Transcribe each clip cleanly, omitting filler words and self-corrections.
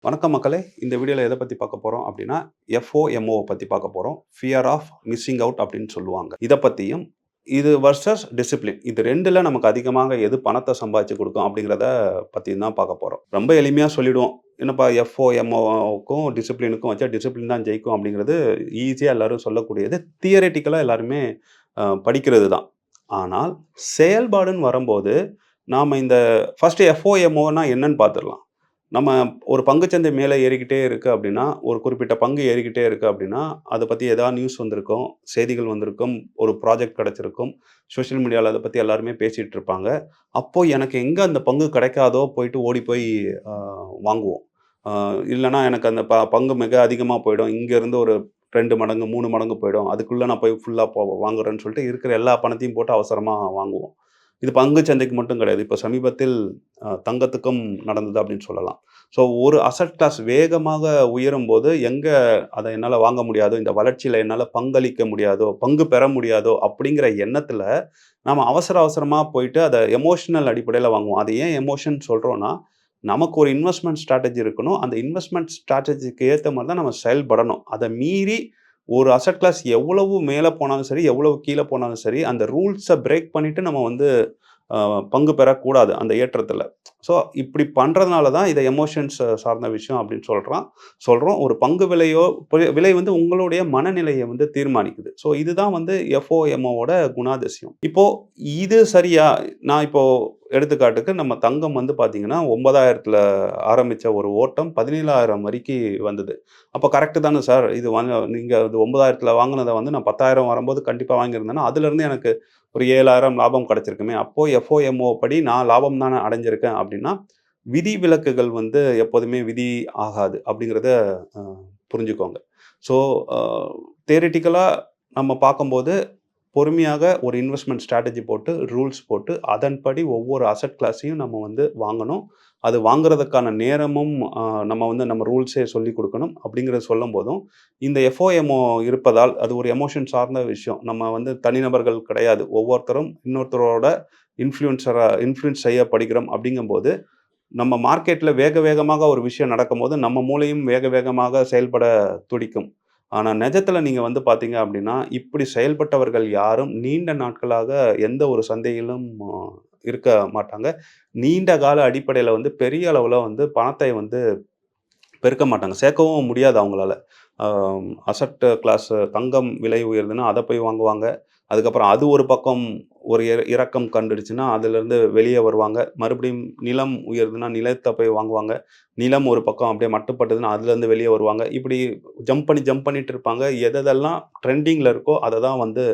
வணக்கம் மக்களே. இந்த வீடியோல எத பத்தி பார்க்க போறோம் அப்டின்னா, FOMO பத்தி பார்க்க போறோம். ஃபியர் ஆஃப் மிஸ்ஸிங் அவுட் அப்டின்னு சொல்லுவாங்க. இத பத்தியும், இது வெர்சஸ் டிசிப்ளின். இது 2ல நமக்கு அதிகமாக எது பணத்த சம்பாதிச்சு குடுக்கும் அப்டிங்கிறத பத்தியும் தான் பார்க்க போறோம். ரொம்ப எளிமையா சொல்லிடுவோம். என்னப்பா FOMOவுக்கும் டிசிப்ளினுக்கும் வச்சா டிசிப்ளின் தான் ஜெயிக்கும் அப்டிங்கிறது ஈஸியா எல்லாரும் சொல்லக்கூடியது. தியரட்டிக்கலா எல்லாருமே படிக்கிறது தான். ஆனால் செயல்பாடுன்னு வரும்போது, நாம இந்த ஃபர்ஸ்ட் FOMOன்னா என்னன்னு பார்த்துரலாம். நம்ம ஒரு பங்குச்சந்தை மேலே ஏறிக்கிட்டே இருக்கு அப்படின்னா, ஒரு குறிப்பிட்ட பங்கு ஏறிக்கிட்டே இருக்கு அப்படின்னா, அத பத்தி ஏதாவது நியூஸ் வந்திருக்கும், செய்திகள் வந்திருக்கும், ஒரு ப்ராஜெக்ட் கிடைச்சிருக்கும். சோசியல் மீடியால அத பத்தி எல்லாருமே பேசிட்டு இருப்பாங்க. அப்போ எனக்கு எங்க அந்த பங்கு கிடைக்காதோ போயிட்டு ஓடி போய் அ வாங்குவோம். அ இல்லன்னா எனக்கு அந்த பங்கு மிக அதிகமா போயிடும். இங்கேருந்து ஒரு 2 மடங்கு, 3 மடங்கு போயிடும். அதுக்குள்ள நான் போய் ஃபுல்லா வாங்குறேன்னு சொல்லிட்டு இருக்கிற எல்லா பணத்தையும் போட்டு அவசரமா வாங்குவோம். இது பங்குச் சந்தைக்கு மட்டும் கிடையாது. இப்ப சமீபத்தில் தங்கத்துக்கும் நடந்தது அப்படின்னு சொல்லலாம். ஸோ ஒரு அசெட் கிளாஸ் வேகமாக உயரும்போது, எங்க அத என்னால வாங்க முடியாதோ, இந்த வளர்ச்சியில என்னால பங்களிக்க முடியாதோ, பங்கு பெற முடியாதோ அப்படிங்கிற எண்ணத்துல, நாம அவசர அவசரமா போயிட்டு அத எமோஷனல் அடிப்படையில வாங்குவோம். அது ஏன் எமோஷன் சொல்றோம்னா, நமக்கு ஒரு இன்வெஸ்ட்மென்ட் ஸ்ட்ராட்டஜி இருக்கணும். அந்த இன்வெஸ்ட்மென்ட் ஸ்ட்ராட்டஜிக்கு ஏத்த மாரி தான் நம்ம செயல்படணும். அத மீறி ஒரு அசெட் கிளாஸ் எவ்வளவு மேல போனாலும் சரி, எவ்வளவு கீழ போனாலும் சரி, அந்த ரூல்ஸ பிரேக் பண்ணிட்டு நம்ம வந்து பங்கு பெறக்கூடாது அந்த ஏற்றத்துல. ஸோ இப்படி பண்றதுனால தான் இத எமோஷன்ஸ் சார்ந்த விஷயம் அப்படின்னு சொல்றோம். ஒரு பங்கு விலையோ விலை வந்து உங்களுடைய மனநிலைய வந்து தீர்மானிக்குது. ஸோ இதுதான் வந்து FOMOவோட குணாதிசயம். இப்போ இது சரியா? நான் இப்போ எடுத்துக்காட்டுக்கு நம்ம தங்கம் வந்து பார்த்தீங்கன்னா, 9,000த்துல ஆரம்பிச்ச ஒரு ஓட்டம் 17,000 வரைக்கி வந்தது. அப்ப கரெக்ட் தானே சார். இது நீங்க 9,000த்துல வாங்குனத வந்து நான் 10,000 வரும்போது கண்டிப்பா வாங்கியிருந்தேன்னா, அதிலிருந்து எனக்கு ஒரு 7,000 லாபம் கிடைச்சிருக்குமே! அப்போ FOMO படி நான் லாபம் தானே அடைஞ்சிருக்கேன் அப்டின்னா, விதிவிலக்குகள் வந்து எப்போதுமே விதி ஆகாது அப்டிங்கிறத அ புரிஞ்சுக்கோங்க. ஸோ அ தியரிட்டிக்கலா நம்ம பார்க்கும்போது, பொறுமையாக ஒரு இன்வெஸ்ட்மென்ட் ஸ்ட்ராட்டஜி போட்டு, ரூல்ஸ் போட்டு, அதன்படி ஒவ்வொரு அசெட் கிளாஸையும் நம்ம வந்து வாங்கணும். அது வாங்குறதுக்கான நேரமும் நம்ம வந்து நம்ம ரூல்ஸே சொல்லிக் குடுக்கணும். அப்டிங்கிறத சொல்லும்போதும், இந்த FOMO இருப்பதால், அது ஒரு எமோஷன் சார்ந்த விஷயம். நம்ம வந்து தனிநபர்கள் கிடையாது. ஒவ்வொருத்தரும் இன்னொருத்தரோட இன்ஃப்ளூயன்ஸ் செய்யப்படுகிறோம் அப்படிங்கும்போது, நம்ம மார்க்கெட்ல வேக வேகமாக ஒரு விஷயம் நடக்கும்போது, நம்ம மூளையும் வேக வேகமாக செயல்பட துடிக்கும். ஆனா நெஜத்துல நீங்க வந்து பார்த்தீங்க அப்படின்னா, இப்படி செயல்பட்டவர்கள் யாரும் நீண்ட நாட்களாக எந்த ஒரு சந்தையிலும் இருக்க மாட்டாங்க. நீண்ட கால அடிப்படையில வந்து பெரிய அளவுல வந்து பணத்தை வந்து பெருக்க மாட்டாங்க. சேர்க்கவும் முடியாது அவங்களால. அ அசெட் கிளாஸ் தங்கம் விலை உயருதுன்னா, அத போய் வாங்குவாங்க. அதுக்கப்புறம் அது ஒரு பக்கம் ஒரு இறக்கம் கண்டுடுச்சுன்னா, அதுலேருந்து வெளிய வருவாங்க. மறுபடியும் நிலம் உயருதுன்னா, நிலத்த போய் வாங்குவாங்க. நிலம் ஒரு பக்கம் அப்படியே மட்டுப்பட்டதுன்னா, அதுலேருந்து வெளிய வருவாங்க. இப்படி ஜம்ப் பண்ணிட்டு இருப்பாங்க. எதெல்லாம் ட்ரெண்டிங்ல இருக்கோ, அத தான் வந்து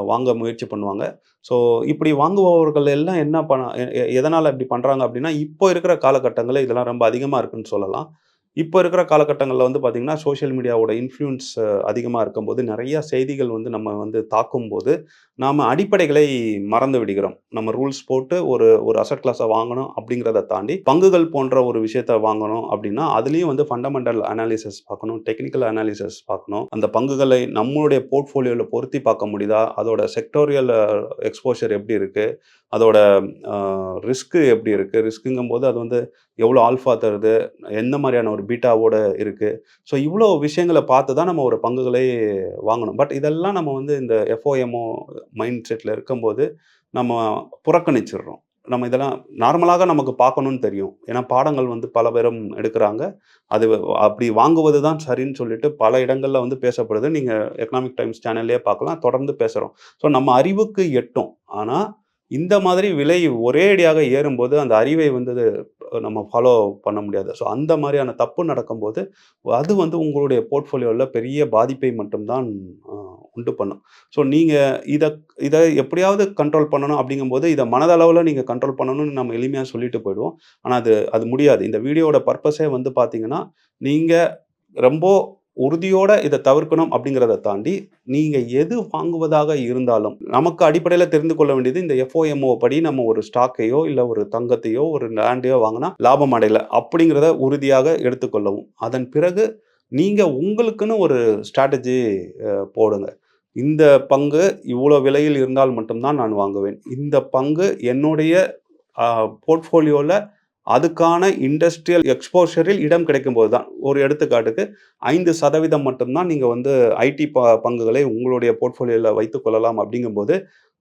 வாங்க முயற்சி பண்ணுவாங்க. ஸோ இப்படி வாங்குபவர்கள் எல்லாம் என்ன பண்ண எ எ எதனால இப்படி பண்றாங்க அப்படின்னா, இப்போ இருக்கிற காலகட்டங்கள்ல இதெல்லாம் ரொம்ப அதிகமா இருக்குன்னு சொல்லலாம். இப்போ இருக்கிற காலகட்டங்கள்ல வந்து பார்த்தீங்கன்னா, சோசியல் மீடியாவோட இன்ஃப்ளூயன்ஸ் அதிகமா இருக்கும்போது, நெறைய செய்திகள் வந்து நம்ம வந்து தாக்கும்போது, நாம அடிப்படைகளை மறந்து விடுகிறோம். நம்ம ரூல்ஸ் போட்டு ஒரு ஒரு அசெட் கிளாஸ வாங்கணும் அப்படிங்கிறத தாண்டி, பங்குகள் போன்ற ஒரு விஷயத்த வாங்கணும் அப்படின்னா, அதிலயும் வந்து ஃபண்டமெண்டல் அனாலிசிஸ் பார்க்கணும், டெக்னிக்கல் அனாலிசிஸ் பார்க்கணும். அந்த பங்குகளை நம்மளுடைய போர்ட்ஃபோலியோல பொருத்தி பார்க்க முடியுதா? அதோட செக்டோரியல் எக்ஸ்போஷர் எப்படி இருக்கு? அதோட அ எப்படி இருக்கு? ரிஸ்க்குங்கும்போது அது வந்து எவ்வளோ ஆல்ஃபா தருது? எந்த மாரியான ஒரு பீட்டாவோட இருக்கு? ஸோ இவ்ளோ விஷயங்கள பார்த்து தான் நம்ம ஒரு பங்குகளை வாங்கணும். பட் இதெல்லாம் நம்ம வந்து இந்த FOMO மைண்ட் செட்ல இருக்கும்போது, நம்ம புறக்கணிச்சுடுறோம். நம்ம இதெல்லாம் நார்மலாக நமக்கு பார்க்கணும்னு தெரியும். ஏன்னா பாடங்கள் வந்து பல பேரும் எடுக்குறாங்க. அது அப்படி வாங்குவது தான் சரின்னு சொல்லிட்டு பல இடங்கள்ல வந்து பேசப்படுது. நீங்க எக்கனாமிக் டைம்ஸ் சேனல்லயே பார்க்கலாம். தொடர்ந்து பேசுறோம். ஸோ நம்ம அறிவுக்கு எட்டும். ஆனா, இந்த மாதிரி விலை ஒரேடியாக ஏறும்போது, அந்த அறிவை வந்து நம்ம ஃபாலோ பண்ண முடியாது. ஸோ அந்த மாரியான தப்பு நடக்கும்போது, அது வந்து உங்களுடைய போர்ட்ஃபோலியோல பெரிய பாதிப்பை மட்டும் தான் அ உண்டு பண்ணும். ஸோ நீங்க இத இத எப்படியாவது கண்ட்ரோல் பண்ணணும் அப்படிங்கும்போது, இத மனதளவுல நீங்க கண்ட்ரோல் பண்ணணும்னு நம்ம எளிமையா சொல்லிட்டு போயிடுவோம். ஆனா அது அது முடியாது. இந்த வீடியோவோட பர்ப்பஸே வந்து பார்த்தீங்கன்னா, நீங்க ரொம்ப உறுதியோட இத தவிர்க்கணும் அப்படிங்கிறத தாண்டி, நீங்க எது வாங்குவதாக இருந்தாலும், நமக்கு அடிப்படையில தெரிந்து கொள்ள வேண்டியது இந்த FOMO படி நம்ம ஒரு ஸ்டாக்கையோ, இல்ல ஒரு தங்கத்தையோ, ஒரு லேண்டையோ வாங்குனா லாபம் அடையல அப்படிங்கிறத உறுதியாக எடுத்துக்கொள்ளவும். அதன் பிறகு நீங்க உங்களுக்குன்னு ஒரு ஸ்ட்ராட்டஜி போடுங்க. இந்த பங்கு இவ்வளோ விலையில் இருந்தால் மட்டும் தான் நான் வாங்குவேன். இந்த பங்கு என்னுடைய அ போர்ட்ஃபோலியோல அதுக்கான இண்டஸ்ட்ரியல் எக்ஸ்போஷரில் இடம் கிடைக்கும்போது தான். ஒரு எடுத்துக்காட்டுக்கு 5% மட்டும் தான் நீங்க வந்து ஐடி பங்குகளை உங்களுடைய போர்ட்ஃபோலியோல வைத்துக் கொள்ளலாம் அப்படிங்கும்போது,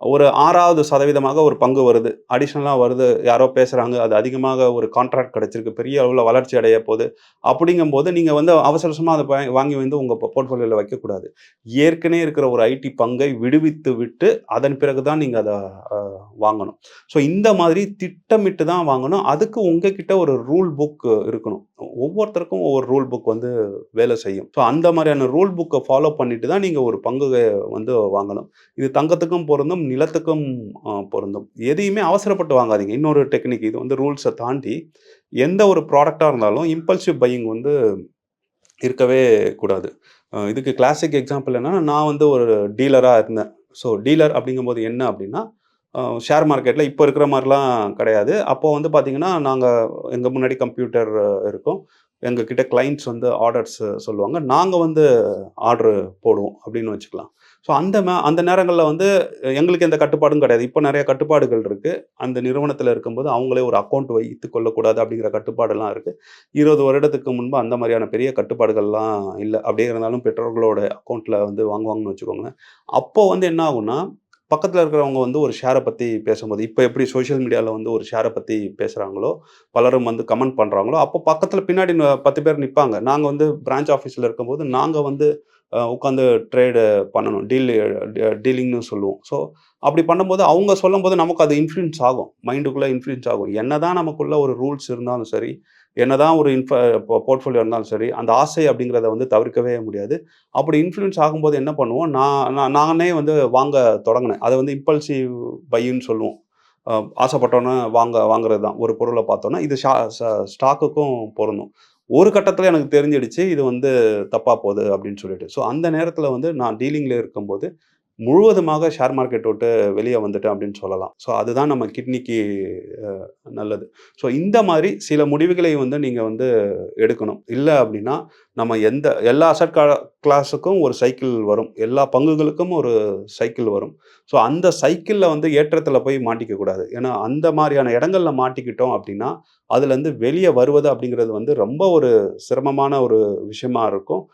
ஒரு 6வது சதவீதமாக ஒரு பங்கு வருது. அடிஷனலா வருது. யாரோ பேசுறாங்க. அது அதிகமாக ஒரு கான்ட்ராக்ட் கிடைச்சிருக்கு. பெரிய அளவுல வளர்ச்சி அடைய போது. அப்படிங்கும்போது நீங்க வந்து அவசர அவசரமா அத வாங்கி வந்து உங்க போர்ட்ஃபோலியோல வைக்கக்கூடாது. ஏற்கனவே இருக்கிற ஒரு ஐடி பங்கை விடுவித்து விட்டு, அதன் பிறகு தான் நீங்க அத அ வாங்கணும். ஸோ இந்த மாதிரி திட்டமிட்டு தான் வாங்கணும். அதுக்கு உங்ககிட்ட ஒரு ரூல் புக் இருக்கணும். ஒவ்வொருத்தருக்கும் ஒவ்வொரு ரூல் புக் வந்து வேலை செய்யும். ஸோ அந்த மாரியான ரூல் புக்க ஃபாலோ பண்ணிட்டு தான் நீங்க ஒரு பங்கு வந்து வாங்கணும். இது தங்கத்துக்கும் பொருந்தும், நிலத்துக்கும் பொருந்தும். எதையுமே அவசரப்பட்டு வாங்காதீங்க. இன்னொரு டெக்னிக் இது வந்து ரூல்ஸ தாண்டி எந்த ஒரு ப்ராடக்ட்டா இருந்தாலும் இம்பல்சிவ் பையிங் வந்து இருக்கவே கூடாது. இதுக்கு கிளாசிக் எக்ஸாம்பிள் என்னன்னா, நான் வந்து ஒரு டீலரா இருந்தேன். ஸோ டீலர் அப்படிங்கும்போது என்ன அப்படின்னா, ஷேர் மார்க்கெட்ல இப்ப இருக்கிற மாரிலாம் கிடையாது. அப்போ வந்து பார்த்தீங்கன்னா, நாங்க எங்க முன்னாடி கம்ப்யூட்டர் இருக்கும். எங்க கிட்ட கிளையண்ட்ஸ் வந்து ஆர்டர்ஸ் சொல்லுவாங்க. நாங்க வந்து ஆர்டர் போடுவோம் அப்படின்னு வச்சுக்கலாம். ஸோ அந்த நேரங்கள்ல வந்து எங்களுக்கு எந்த கட்டுப்பாடும் கிடையாது. இப்போ நெறைய கட்டுப்பாடுகள் இருக்கு. அந்த நிறுவனத்தில இருக்கும்போது அவங்களே ஒரு அக்கவுண்ட் வைத்துக் கொள்ளக்கூடாது அப்படிங்கிற கட்டுப்பாடெல்லாம் இருக்கு. 20 வருடத்துக்கு முன்பு அந்த மாரியான பெரிய கட்டுப்பாடுகள்லாம் இல்ல. அப்படியே இருந்தாலும் பெற்றோர்களோட அக்கவுண்ட்ல வந்து வாங்குவாங்கன்னு வச்சுக்கோங்களேன். அப்போ வந்து என்ன ஆகும்னா, பக்கத்துல இருக்கிறவங்க வந்து ஒரு ஷேர பத்தி பேசும்போது, இப்ப எப்படி சோசியல் மீடியால வந்து ஒரு ஷேர பத்தி பேசுறாங்களோ, பலரும் வந்து கமெண்ட் பண்றாங்களோ, அப்போ பக்கத்துல பின்னாடி 10 பேர் நிப்பாங்க. நாங்க வந்து பிரான்ச் ஆஃபீஸ்ல இருக்கும்போது, நாங்க வந்து உட்காந்து ட்ரேடு பண்ணணும். டீலிங்ன்னு சொல்லுவோம். ஸோ அப்படி பண்ணும்போது, அவங்க சொல்லும்போது நமக்கு அது இன்ஃப்ளூயன்ஸ் ஆகும். மைண்டுக்குள்ள இன்ஃப்ளூயன்ஸ் ஆகும். என்னதான் நமக்குள்ள ஒரு ரூல்ஸ் இருந்தாலும் சரி, என்னதான் ஒரு போர்ட்ஃபோலியோ இருந்தாலும் சரி, அந்த ஆசை அப்படிங்கிறத வந்து தவிர்க்கவே முடியாது. அப்படி இன்ஃப்ளூயன்ஸ் ஆகும்போது என்ன பண்ணுவோம், நானே வந்து வாங்க தொடங்குனேன். அத வந்து இம்பல்சிவ் பைன்னு சொல்லுவோம். அ ஆசைப்பட்டோனே வாங்குறது தான். ஒரு பொருள பார்த்தோன்னா, இது ஷா ச ஸ்டாக்குக்கும் பொருந்தும். ஒரு கட்டத்தில எனக்கு தெரிஞ்சிடுச்சு, இது வந்து தப்பா போது அப்படின்னு சொல்லிட்டு. ஸோ அந்த நேரத்தில வந்து நான் டீலிங்ல இருக்கும்போது, முழுவதுமாக ஷேர் மார்க்கெட் விட்டு வெளிய வந்துட்டேன் அப்படின்னு சொல்லலாம். ஸோ அதுதான் நம்ம கிட்னிக்கு அ நல்லது. ஸோ இந்த மாரி சில முடிவுகளை வந்து நீங்க வந்து எடுக்கணும். இல்ல அப்படின்னா, நம்ம எல்லா அசெட் கிளாஸுக்கும் ஒரு சைக்கிள் வரும். எல்லா பங்குகளுக்கும் ஒரு சைக்கிள் வரும். ஸோ அந்த சைக்கிள்ல வந்து ஏற்றத்தில போய் மாட்டிக்க கூடாது. ஏன்னா, அந்த மாரியான இடங்கள்ல மாட்டிக்கிட்டோம் அப்படின்னா, அதுலருந்து வெளிய வருவது அப்படிங்கிறது வந்து ரொம்ப ஒரு சிரமமான ஒரு விஷயமா இருக்கும்.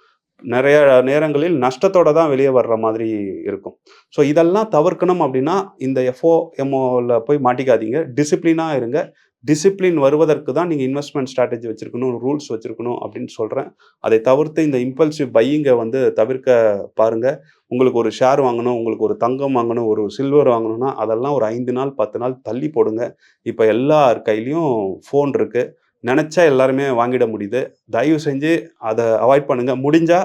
நெறைய நேரங்களில் நஷ்டத்தோட தான் வெளிய வர்ற மாதிரி இருக்கும். ஸோ இதெல்லாம் தவிர்க்கணும் அப்டின்னா, இந்த எஃப்ஓஎம்ஓல போய் மாட்டிக்காதீங்க. டிசிப்ளினா இருங்க. டிசிப்ளின் வருவதற்கு தான் நீங்க இன்வெஸ்ட்மென்ட் ஸ்ட்ராட்டஜி வச்சிருக்கணும், ரூல்ஸ் வச்சிருக்கணும் அப்டின்னு சொல்றேன். அதை தவிர்த்து இந்த இம்பல்சிவ் பையிங்க வந்து தவிர்க்க பாருங்க. உங்களுக்கு ஒரு ஷேர் வாங்கணும், உங்களுக்கு ஒரு தங்கம் வாங்கணும், ஒரு சில்வர் வாங்கணும்னா, அதெல்லாம் ஒரு 5 நாள், 10 நாள் தள்ளி போடுங்க. இப்ப எல்லார் கையிலயும் ஃபோன் இருக்கு. நெனச்சா எல்லாருமே வாங்கிட முடியுது. தயவு செஞ்சு அத அவாய்ட் பண்ணுங்க. முடிஞ்சா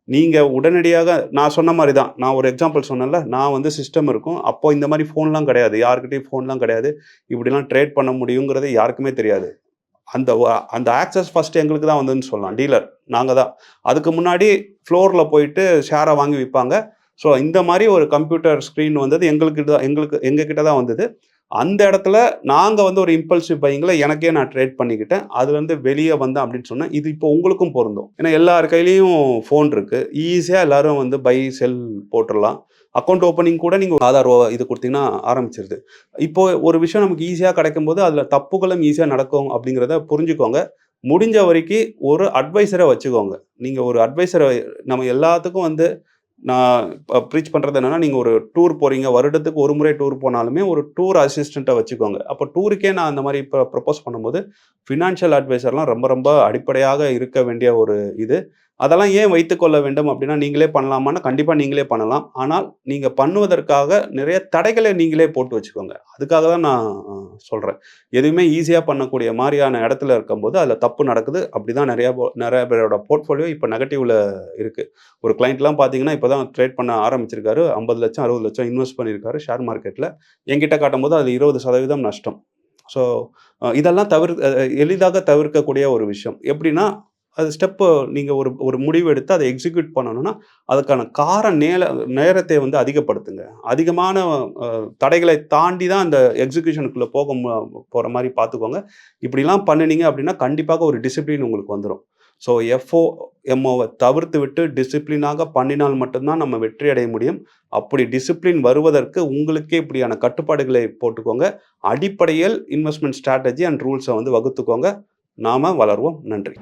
நீங்க உடனடியாக நான் சொன்ன மாரி தான். நான் ஒரு எக்ஸாம்பிள் சொன்னேன்ல. நான் வந்து சிஸ்டம் இருக்கும். அப்போ இந்த மாரி ஃபோன்லாம் கிடையாது. யார்கிட்டயும் ஃபோன்லாம் கிடையாது. இப்படிலாம் ட்ரேட் பண்ண முடியுங்கிறது யாருக்குமே தெரியாது. அந்த ஆக்சஸ் ஃபர்ஸ்ட் எங்களுக்கு தான் வந்ததுன்னு சொல்லலாம். டீலர் நாங்க தான். அதுக்கு முன்னாடி ஃப்ளோர்ல போயிட்டு ஷேர வாங்கி விப்பாங்க. ஸோ இந்த மாரி ஒரு கம்ப்யூட்டர் ஸ்க்ரீன் வந்தது எங்க கிட்ட தான் வந்தது. அந்த இடத்துல நாங்க வந்து ஒரு இம்பல்சிவ் பையிங்ல எனக்கே நான் ட்ரேட் பண்ணிக்கிட்டேன். அதுலருந்து வெளிய வந்தேன் அப்படின்னு சொன்னேன். இது இப்போ உங்களுக்கும் பொருந்தும். ஏன்னா எல்லார் கையிலயும் ஃபோன் இருக்கு. ஈஸியா எல்லாரும் வந்து பை, செல் போட்டுறலாம். அக்கவுண்ட் ஓப்பனிங் கூட நீங்க ஆதார் இது குடுத்தீங்கன்னா ஆரம்பிச்சுருது. இப்போ ஒரு விஷயம் நமக்கு ஈஸியா கிடைக்கும்போது, அதுல தப்புகளும் ஈஸியா நடக்கும் அப்படிங்கிறத புரிஞ்சுக்கோங்க. முடிஞ்ச வரைக்கு ஒரு அட்வைசர வச்சுக்கோங்க. நீங்க ஒரு அட்வைசர நம்ம எல்லாத்துக்கும் வந்து நான் ப்ரீச் பண்றது என்னன்னா, நீங்க ஒரு டூர் போறீங்க. வருடத்துக்கு ஒரு முறை டூர் போனாலுமே, ஒரு டூர் அசிஸ்டன்ட்ட வச்சுக்கோங்க. அப்போ டூருக்கே நான் அந்த மாரி ப்ரப்போஸ் பண்ணும்போது, ஃபினான்ஷியல் அட்வைசர்லாம் ரொம்ப ரொம்ப அடிப்படையாக இருக்க வேண்டிய ஒரு இது. அதெல்லாம் ஏன் வைத்துக்கொள்ள வேண்டும் அப்டின்னா, நீங்களே பண்ணலாமான்னா, கண்டிப்பா நீங்களே பண்ணலாம். ஆனால், நீங்க பண்ணுவதற்காக நிறைய தடைகள நீங்களே போட்டு வச்சுக்கோங்க. அதுக்காக தான் நான் சொல்றேன். எதுவுமே ஈஸியா பண்ணக்கூடிய மாரியான இடத்துல இருக்கும்போது, அதுல தப்பு நடக்குது. அப்டிதான் நெறைய பேரோட போர்ட்ஃபோலியோ இப்ப நெகட்டிவ்ல இருக்கு. ஒரு கிளையண்ட்லாம் பார்த்தீங்கன்னா, இப்ப தான் ட்ரேட் பண்ண ஆரம்பிச்சிருக்காரு. 50,00,000 60,00,000 இன்வெஸ்ட் பண்ணியிருக்காரு ஷேர் மார்க்கெட்ல. என்கிட்ட காட்டும்போது அதுல 20% நஷ்டம். ஸோ இதெல்லாம் எளிதாக தவிர்க்கக்கூடிய ஒரு விஷயம். எப்படின்னா, அது ஸ்டெப்பு நீங்க ஒரு ஒரு முடிவு எடுத்து அத எக்ஸிக்யூட் பண்ணணும்னா, அதுக்கான நேரத்தை வந்து அதிகப்படுத்துங்க. அதிகமான அ தடைகளை தாண்டி தான் அந்த எக்ஸிக்யூஷனுக்குள்ள போற மாரி பார்த்துக்கோங்க. இப்படிலாம் பண்ணுனீங்க அப்படின்னா, கண்டிப்பாக ஒரு டிசிப்ளின் உங்களுக்கு வந்துரும். ஸோ எஃப்ஓஎம்ஓவை தவிர்த்து விட்டு டிசிப்ளினாக பண்ணினால் மட்டும்தான் நம்ம வெற்றி அடைய முடியும். அப்படி டிசிப்ளின் வருவதற்கு உங்களுக்கே இப்படியான கட்டுப்பாடுகளை போட்டுக்கோங்க. அடிப்படையில் இன்வெஸ்ட்மெண்ட் ஸ்ட்ராட்டஜி அண்ட் ரூல்ஸை வந்து வகுத்துக்கோங்க. நாம வளருவோம். நன்றி.